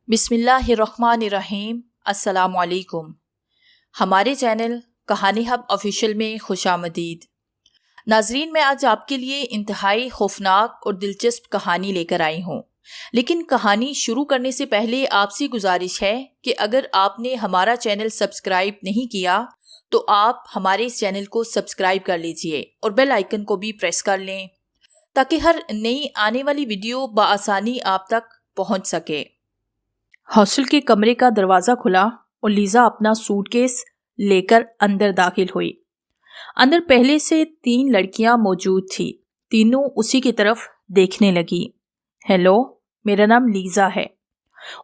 بسم اللہ الرحمن الرحیم۔ السلام علیکم۔ ہمارے چینل کہانی ہب آفیشیل میں خوش آمدید۔ ناظرین، میں آج آپ کے لیے انتہائی خوفناک اور دلچسپ کہانی لے کر آئی ہوں، لیکن کہانی شروع کرنے سے پہلے آپ سے گزارش ہے کہ اگر آپ نے ہمارا چینل سبسکرائب نہیں کیا تو آپ ہمارے اس چینل کو سبسکرائب کر لیجئے اور بیل آئیکن کو بھی پریس کر لیں تاکہ ہر نئی آنے والی ویڈیو بآسانی آپ تک پہنچ سکے۔ ہاسٹل کے کمرے کا دروازہ کھلا اور لیزا اپنا سوٹ کیس لے کر اندر داخل ہوئی۔ اندر پہلے سے 3 لڑکیاں موجود تھیں۔ تینوں اسی کی طرف دیکھنے لگی۔ ہیلو، میرا نام لیزا ہے،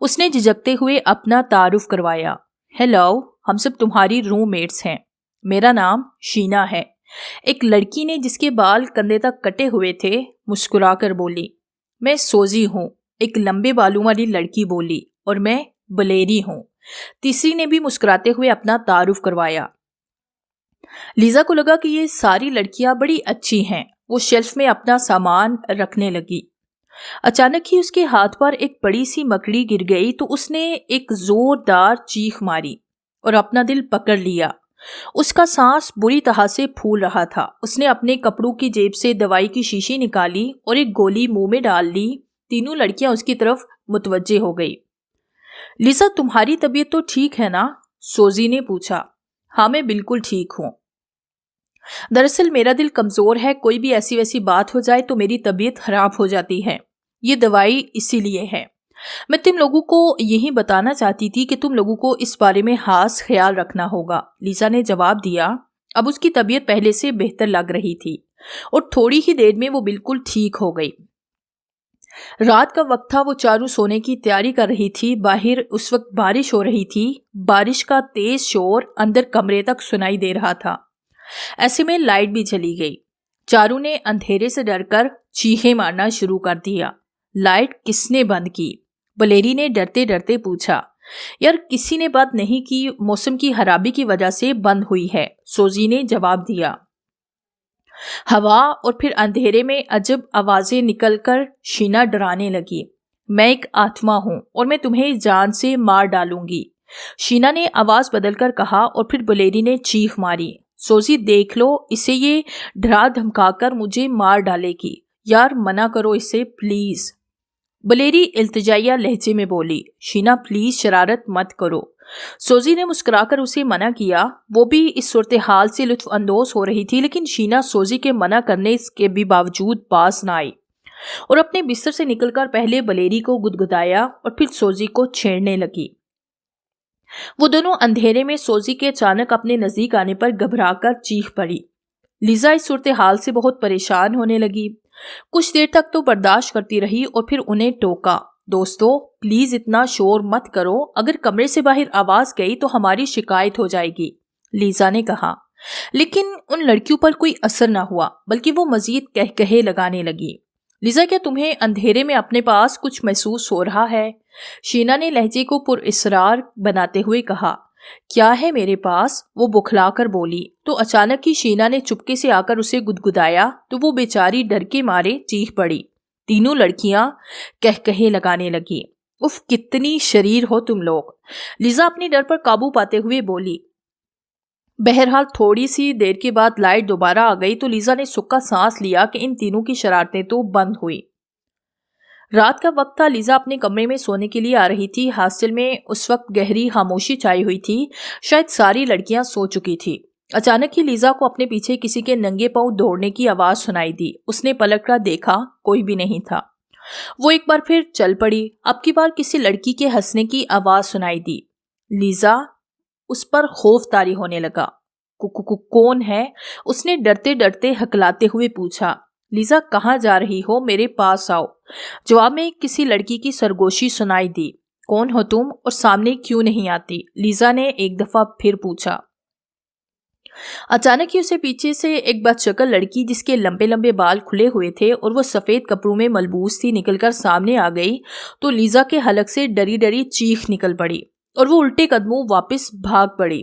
اس نے جھجکتے ہوئے اپنا تعارف کروایا۔ ہیلو، ہم سب تمہاری روم میٹس ہیں، میرا نام شینا ہے، ایک لڑکی نے جس کے بال کندھے تک کٹے ہوئے تھے مسکرا کر بولی۔ میں سوزی ہوں، ایک لمبے بالوں والی لڑکی بولی، اور میں بلیری ہوں، تیسری نے بھی مسکراتے ہوئے اپنا تعارف کروایا۔ لیزا کو لگا کہ یہ ساری لڑکیاں بڑی اچھی ہیں۔ وہ شیلف میں اپنا سامان رکھنے لگی۔ اچانک ہی اس کے ہاتھ پر ایک بڑی سی مکڑی گر گئی تو اس نے ایک زوردار چیخ ماری اور اپنا دل پکڑ لیا۔ اس کا سانس بری طرح سے پھول رہا تھا۔ اس نے اپنے کپڑوں کی جیب سے دوائی کی شیشی نکالی اور ایک گولی منہ میں ڈال لی۔ تینوں لڑکیاں اس کی طرف متوجہ ہو گئی۔ لیزا، تمہاری طبیعت تو ٹھیک ہے نا؟ سوزی نے پوچھا۔ ہاں، میں بالکل ٹھیک ہوں۔ دراصل میرا دل کمزور ہے، کوئی بھی ایسی ویسی بات ہو جائے تو میری طبیعت خراب ہو جاتی ہے۔ یہ دوائی اسی لیے ہے۔ میں تم لوگوں کو یہی بتانا چاہتی تھی کہ تم لوگوں کو اس بارے میں خاص خیال رکھنا ہوگا، لیزا نے جواب دیا۔ اب اس کی طبیعت پہلے سے بہتر لگ رہی تھی اور تھوڑی ہی دیر میں وہ بالکل ٹھیک ہو گئی۔ رات کا وقت تھا، وہ چاروں سونے کی تیاری کر رہی تھی۔ باہر اس وقت بارش ہو رہی تھی۔ بارش کا تیز شور اندر کمرے تک سنائی دے رہا تھا۔ ایسے میں لائٹ بھی چلی گئی۔ چاروں نے اندھیرے سے ڈر کر چیخیں مارنا شروع کر دیا۔ لائٹ کس نے بند کی؟ بلیری نے ڈرتے ڈرتے پوچھا۔ یار، کسی نے بند نہیں کی، موسم کی خرابی کی وجہ سے بند ہوئی ہے، سوزی نے جواب دیا۔ ہوا اور پھر اندھیرے میں عجب آوازیں نکل کر شینا ڈرانے لگی۔ میں ایک آتما ہوں اور میں تمہیں جان سے مار ڈالوں گی، شینا نے آواز بدل کر کہا اور پھر بلیری نے چیخ ماری۔ سوزی، دیکھ لو، اسے یہ ڈرا دھمکا کر مجھے مار ڈالے گی، یار منع کرو اسے پلیز، بلیری التجائیہ لہجے میں بولی۔ شینا، پلیز شرارت مت کرو، سوزی نے مسکرا کر اسے منع کیا۔ وہ بھی اس صورتحال سے لطف اندوز ہو رہی تھی، لیکن شینا سوزی کے منع کرنے کے بھی باوجود پاس نہ آئی اور اپنے بستر سے نکل کر پہلے بلیری کو گدگدایا اور پھر سوزی کو چھیڑنے لگی۔ وہ دونوں اندھیرے میں سوزی کے اچانک اپنے نزدیک آنے پر گھبرا کر چیخ پڑی۔ لیزا اس صورتحال سے بہت پریشان ہونے لگی۔ کچھ دیر تک تو برداشت کرتی رہی اور پھر انہیں ٹوکا۔ دوستو، پلیز اتنا شور مت کرو، اگر کمرے سے باہر آواز گئی تو ہماری شکایت ہو جائے گی، لیزا نے کہا۔ لیکن ان لڑکیوں پر کوئی اثر نہ ہوا، بلکہ وہ مزید کہکہے لگانے لگی۔ لیزا، کیا تمہیں اندھیرے میں اپنے پاس کچھ محسوس ہو رہا ہے؟ شینا نے لہجے کو پر اصرار بناتے ہوئے کہا۔ کیا ہے میرے پاس؟ وہ بکھلا کر بولی۔ تو اچانک ہی شینا نے چپکے سے آ کر اسے گدگدایا تو وہ بیچاری ڈر کے مارے چیخ پڑی۔ تینوں لڑکیاں کہکہے لگانے لگی۔ اف، کتنی شریر ہو تم لوگ، لیزا اپنے ڈر پر قابو پاتے ہوئے بولی۔ بہرحال تھوڑی سی دیر کے بعد لائٹ دوبارہ آ گئی تو لیزا نے سکا سانس لیا کہ ان تینوں کی شرارتیں تو بند ہوئی۔ رات کا وقت تھا، لیزا اپنے کمرے میں سونے کے لیے آ رہی تھی۔ ہاسٹل میں اس وقت گہری خاموشی چھائی ہوئی تھی، شاید ساری لڑکیاں سو چکی تھی۔ اچانک ہی لیزا کو اپنے پیچھے کسی کے ننگے پاؤں دوڑنے کی آواز سنائی دی۔ اس نے پلٹ کر دیکھا، کوئی بھی نہیں تھا۔ وہ ایک بار پھر چل پڑی۔ اب کی بار کسی لڑکی کے ہنسنے کی آواز سنائی دی۔ لیزا اس پر خوف طاری ہونے لگا۔ کون ہے؟ اس نے ڈرتے ڈرتے ہکلاتے ہوئے پوچھا۔ لیزا، کہاں جا رہی ہو؟ میرے پاس آؤ، جواب میں کسی لڑکی کی سرگوشی سنائی دی۔ کون ہو تم اور سامنے کیوں نہیں آتی؟ لیزا نے ایک دفعہ پھر پوچھا۔ اچانک ہی اسے پیچھے سے ایک بدشکل لڑکی جس کے لمبے لمبے بال کھلے ہوئے تھے اور وہ سفید کپڑوں میں ملبوس تھی نکل کر سامنے آ گئی تو لیزا کے حلق سے ڈری ڈری چیخ نکل پڑی اور وہ الٹے قدموں واپس بھاگ پڑی۔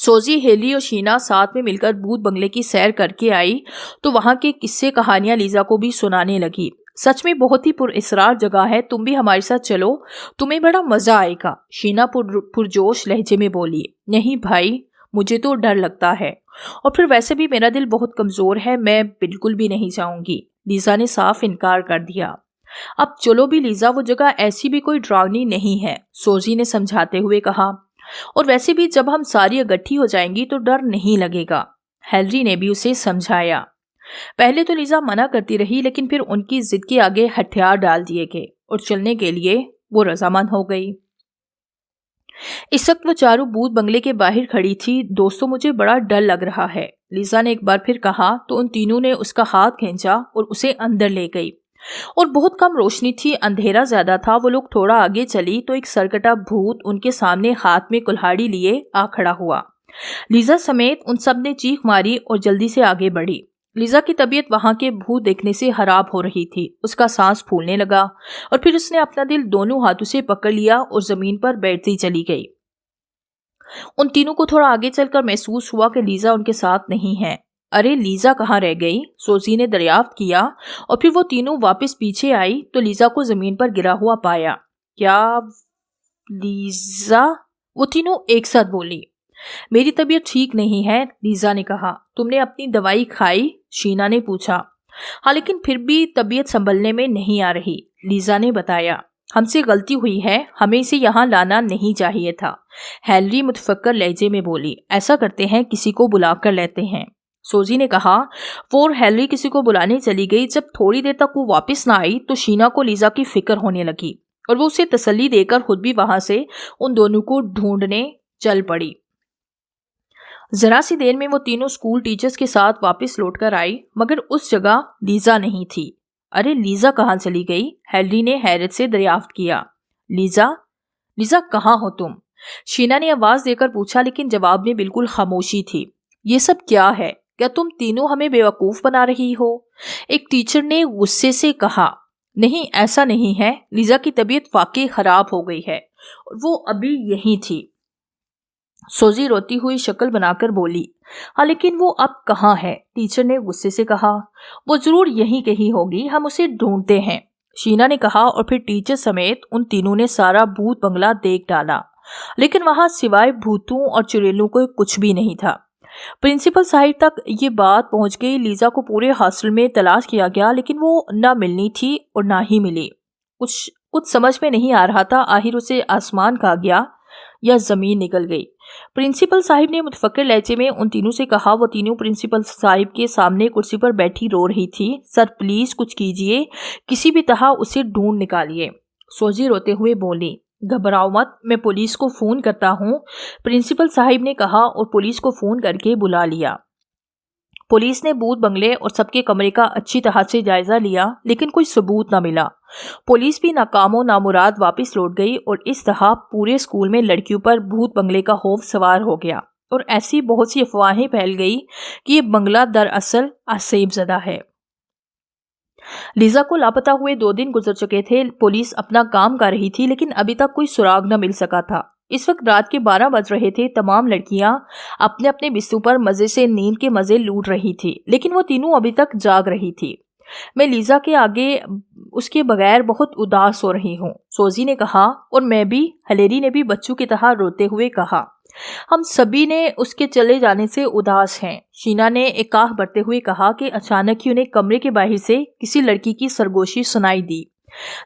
سوزی، ہیلی اور شینا ساتھ میں مل کر بھوت بنگلے کی سیر کر کے آئی تو وہاں کے قصے کہانیاں لیزا کو بھی سنانے لگی۔ سچ میں بہت ہی پراسرار جگہ ہے، تم بھی ہمارے ساتھ چلو، تمہیں بڑا مزہ آئے گا، شینا پرجوش لہجے میں بولی۔ نہیں بھائی، مجھے تو ڈر لگتا ہے، اور پھر ویسے بھی میرا دل بہت کمزور ہے، میں بالکل بھی نہیں جاؤں گی، لیزا نے صاف انکار کر دیا۔ اب چلو بھی لیزا، وہ جگہ ایسی بھی کوئی ڈراؤنی نہیں ہے، سوزی نے سمجھاتے ہوئے کہا، اور ویسے بھی جب ہم ساری اکٹھی ہو جائیں گی تو ڈر نہیں لگے گا۔ ہیلری نے بھی اسے سمجھایا۔ پہلے تو لیزا منع کرتی رہی، لیکن پھر ان کی ضد کے آگے ہتھیار ڈال دیے گئے اور چلنے کے لیے وہ رضامند ہو گئی۔ اس وقت وہ چاروں بھوت بنگلے کے باہر کھڑی تھی۔ دوستو، مجھے بڑا ڈر لگ رہا ہے، لیزا نے ایک بار پھر کہا تو ان تینوں نے اس کا ہاتھ کھینچا اور اسے اندر لے گئی، اور بہت کم روشنی تھی، اندھیرا زیادہ تھا۔ وہ لوگ تھوڑا آگے چلی تو ایک سرکٹا بھوت ان کے سامنے ہاتھ میں کلہاڑی لیے آ کھڑا ہوا۔ لیزا سمیت ان سب نے چیخ ماری اور جلدی سے آگے بڑھی۔ لیزا کی طبیعت وہاں کے بھوت دیکھنے سے خراب ہو رہی تھی، اس کا سانس پھولنے لگا، اور پھر اس نے اپنا دل دونوں ہاتھوں سے پکڑ لیا اور زمین پر بیٹھتی چلی گئی۔ ان تینوں کو تھوڑا آگے چل کر محسوس ہوا کہ لیزا ان کے ساتھ نہیں ہے۔ ارے لیزا کہاں رہ گئی؟ سوزی نے دریافت کیا، اور پھر وہ تینوں واپس پیچھے آئی تو لیزا کو زمین پر گرا ہوا پایا۔ کیا لیزا؟ وہ تینوں ایک ساتھ بولی۔ میری طبیعت ٹھیک نہیں ہے، لیزا نے کہا۔ تم نے اپنی دوائی کھائی؟ شینا نے پوچھا۔ ہاں، لیکن پھر بھی طبیعت سنبھلنے میں نہیں آ رہی، لیزا نے بتایا۔ ہم سے غلطی ہوئی ہے، ہمیں اسے یہاں لانا نہیں چاہیے تھا، ہیلری متفکر لہجے میں بولی۔ ایسا کرتے ہیں، کسی کو بلا کر لیتے ہیں، سوزی نے کہا۔ اور ہیلری کسی کو بلانے چلی گئی۔ جب تھوڑی دیر تک وہ واپس نہ آئی تو شینا کو لیزا کی فکر ہونے لگی، اور وہ اسے تسلی دے کر خود بھی وہاں سے ان دونوں کو ڈھونڈنے چل پڑی۔ ذرا سی دیر میں وہ تینوں اسکول ٹیچرز کے ساتھ واپس لوٹ کر آئی، مگر اس جگہ لیزا نہیں تھی۔ ارے لیزا کہاں چلی گئی؟ ہیلری نے حیرت سے دریافت کیا۔ لیزا کہاں ہو تم؟ شینا نے آواز دے کر پوچھا، لیکن جواب میں بالکل خاموشی تھی۔ یہ سب کیا ہے؟ کیا تم تینوں ہمیں بیوقوف بنا رہی ہو؟ ایک ٹیچر نے غصے سے کہا۔ نہیں، ایسا نہیں ہے، لیزا کی طبیعت واقعی خراب ہو گئی ہے، اور وہ ابھی یہیں تھی، سوزی روتی ہوئی شکل بنا کر بولی۔ ہاں، لیکن وہ اب کہاں ہے؟ ٹیچر نے غصے سے کہا۔ وہ ضرور یہیں کہیں ہوگی، ہم اسے ڈھونڈتے ہیں، شینا نے کہا، اور پھر ٹیچر سمیت ان تینوں نے سارا بھوت بنگلہ دیکھ ڈالا، لیکن وہاں سوائے بھوتوں اور چڑیلوں کو کچھ بھی نہیں تھا۔ پرنسپل صاحب تک یہ بات پہنچ گئی۔ لیزا کو پورے ہاسٹل میں تلاش کیا گیا، لیکن وہ نہ ملنی تھی اور نہ ہی ملی۔ کچھ سمجھ میں نہیں آ رہا تھا، آخر اسے آسمان کھا گیا یا زمین نکل گئی۔ پرنسپل صاحب نے متفکر لہجے میں ان تینوں سے کہا۔ وہ تینوں پرنسپل صاحب کے سامنے کرسی پر بیٹھی رو رہی تھی۔ سر پلیز کچھ کیجئے، کسی بھی طرح اسے ڈھونڈ نکالیے، سوزی روتے ہوئے بولی۔ گھبراؤ مت، میں پولیس کو فون کرتا ہوں، پرنسپل صاحب نے کہا، اور پولیس کو فون کر کے بلا لیا۔ پولیس نے بھوت بنگلے اور سب کے کمرے کا اچھی طرح سے جائزہ لیا، لیکن کوئی ثبوت نہ ملا۔ پولیس بھی ناکام و نامراد واپس لوٹ گئی، اور اس طرح پورے اسکول میں لڑکیوں پر بھوت بنگلے کا خوف سوار ہو گیا، اور ایسی بہت سی افواہیں پھیل گئی کہ یہ بنگلہ دراصل آسیب زدہ ہے۔ لیزا کو لاپتہ ہوئے 2 دن گزر چکے تھے۔ پولیس اپنا کام کر رہی تھی، لیکن ابھی تک کوئی سراغ نہ مل سکا تھا۔ اس وقت رات کے 12 بج رہے تھے۔ تمام لڑکیاں اپنے اپنے بستروں پر مزے سے نیند کے مزے لوٹ رہی تھی، لیکن وہ تینوں ابھی تک جاگ رہی تھی۔ میں لیزا کے آگے اس کے بغیر بہت اداس ہو رہی ہوں، سوزی نے کہا۔ اور میں بھی، ہلیری نے بھی بچوں کی طرح روتے ہوئے کہا۔ ہم سبھی نے اس کے چلے جانے سے اداس ہیں، شینا نے ایک آہ بھرتے ہوئے کہا کہ اچانک ہی انہیں کمرے کے باہر سے کسی لڑکی کی سرگوشی سنائی دی،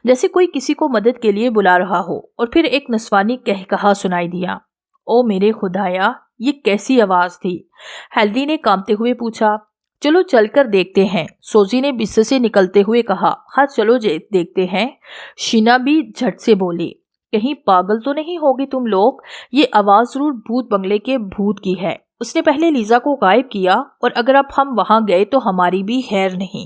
جیسے کوئی کسی کو مدد کے لیے بلا رہا ہو، اور پھر ایک نسوانی کہا سنائی دیا۔ او میرے خدایا، یہ کیسی آواز تھی؟ ہیلری نے کانپتے ہوئے پوچھا۔ چلو چل کر دیکھتے ہیں، سوزی نے بستر سے نکلتے ہوئے کہا۔ ہاں چلو دیکھتے ہیں، شینا بھی جھٹ سے بولی۔ کہیں پاگل تو نہیں ہوگی تم لوگ، یہ آواز ضرور بھوت بنگلے کے بھوت کی ہے، اس نے پہلے لیزا کو غائب کیا، اور اگر اب ہم وہاں گئے تو ہماری بھی خیر نہیں۔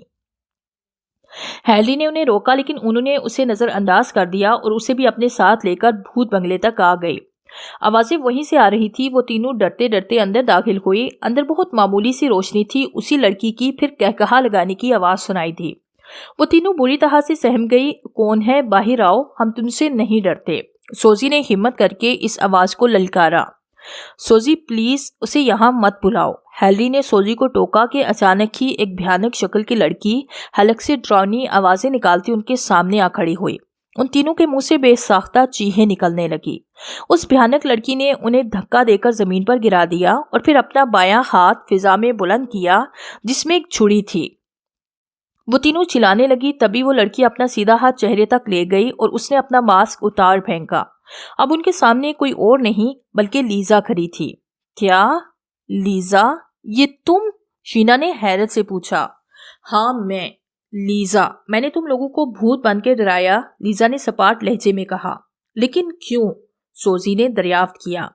ہیلی نے انہیں روکا، لیکن انہوں نے اسے نظر انداز کر دیا اور اسے بھی اپنے ساتھ لے کر بھوت بنگلے تک آ گئی۔ آوازیں وہیں سے آ رہی تھی۔ وہ تینوں ڈرتے ڈرتے اندر داخل ہوئی۔ اندر بہت معمولی سی روشنی تھی، اسی لڑکی کی پھر کہا لگانے کی آواز سنائی دی۔ وہ تینوں بری طرح سے سہم گئی۔ کون ہے؟ باہر آؤ، ہم تم سے نہیں ڈرتے، سوزی نے ہمت کر کے اس آواز کو للکارا۔ سوزی پلیز اسے یہاں مت بلاؤ۔ ہیلری نے سوزی کو ٹوکا کہ اچانک ہی ایک بھیانک شکل کی لڑکی حلق سے ڈراؤنی آوازیں نکالتی ان کے سامنے آ کھڑی ہوئی۔ ان تینوں کے منہ سے بے ساختہ چیخیں نکلنے لگی۔ اس بھیانک لڑکی نے انہیں دھکا دے کر زمین پر گرا دیا اور پھر اپنا بایاں ہاتھ فضا میں بلند کیا جس میں ایک چھڑی تھی۔ وہ تینوں چلانے لگی۔ تبھی وہ لڑکی اپنا سیدھا ہاتھ چہرے تک لے گئی اور اس نے اپنا ماسک اتار پھینکا۔ اب ان کے سامنے کوئی اور نہیں بلکہ لیزا کھڑی تھی۔ کیا لیزا، یہ تم؟ شینا نے حیرت سے پوچھا۔ ہاں میں لیزا، میں نے تم لوگوں کو بھوت بن کے ڈرایا، لیزا نے سپاٹ لہجے میں کہا۔ لیکن کیوں؟ سوزی نے دریافت کیا۔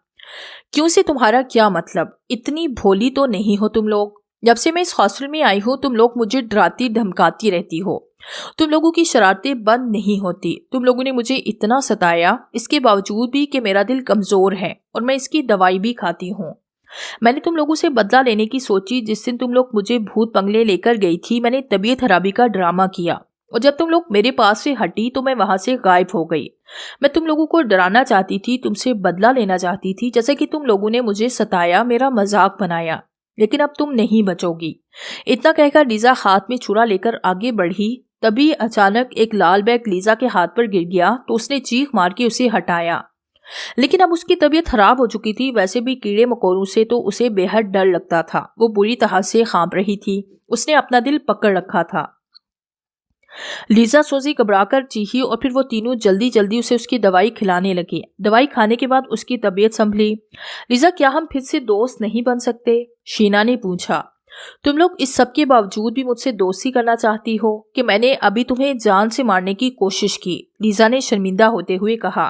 کیوں سے تمہارا کیا مطلب؟ اتنی بھولی تو نہیں ہو تم لوگ؟ جب سے میں اس ہاسٹل میں آئی ہوں تم لوگ مجھے ڈراتی دھمکاتی رہتی ہو۔ تم لوگوں کی شرارتیں بند نہیں ہوتی۔ تم لوگوں نے مجھے اتنا ستایا، اس کے باوجود بھی کہ میرا دل کمزور ہے اور میں اس کی دوائی بھی کھاتی ہوں۔ میں نے تم لوگوں سے بدلہ لینے کی سوچی۔ جس دن تم لوگ مجھے بھوت بنگلے لے کر گئی تھی میں نے طبیعت خرابی کا ڈرامہ کیا، اور جب تم لوگ میرے پاس سے ہٹی تو میں وہاں سے غائب ہو گئی۔ میں تم لوگوں کو ڈرانا چاہتی تھی، تم سے بدلہ لینا چاہتی تھی، جیسے کہ تم لوگوں نے مجھے ستایا، میرا مذاق بنایا، لیکن اب تم نہیں بچو گی۔ اتنا کہہ کر لیزا ہاتھ میں چھڑا لے کر آگے بڑھی۔ تبھی اچانک ایک لال بیگ لیزا کے ہاتھ پر گر گیا تو اس نے چیخ مار کے اسے ہٹایا، لیکن اب اس کی طبیعت خراب ہو چکی تھی۔ ویسے بھی کیڑے مکوڑوں سے تو اسے بے حد ڈر لگتا تھا۔ وہ بری طرح سے کانپ رہی تھی۔ اس نے اپنا دل پکڑ رکھا تھا۔ لیزا سوزی گھبرا کر چیخی اور پھر وہ تینوں جلدی جلدی اسے اس کی دوائی کھلانے لگی۔ دوائی کھانے کے بعد اس کی طبیعت سنبھلی۔ لیزا کیا ہم پھر سے دوست نہیں بن سکتے؟ شینا نے پوچھا۔ تم لوگ اس سب کے باوجود بھی مجھ سے دوستی کرنا چاہتی ہو کہ میں نے ابھی تمہیں جان سے مارنے کی کوشش کی، لیزا نے شرمندہ ہوتے ہوئے کہا۔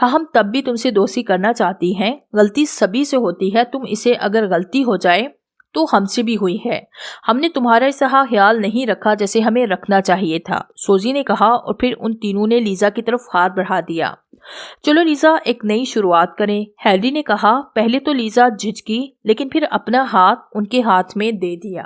ہاں ہم تب بھی تم سے دوستی کرنا چاہتی ہیں۔ غلطی سبھی سے ہوتی ہے، تم اسے اگر غلطی ہو جائے تو ہم سے بھی ہوئی ہے۔ ہم نے تمہارا ایسا خیال نہیں رکھا جیسے ہمیں رکھنا چاہیے تھا، سوزی نے کہا، اور پھر ان تینوں نے لیزا کی طرف ہاتھ بڑھا دیا۔ چلو لیزا ایک نئی شروعات کریں، ہیلری نے کہا۔ پہلے تو لیزا جھجکی لیکن پھر اپنا ہاتھ ان کے ہاتھ میں دے دیا۔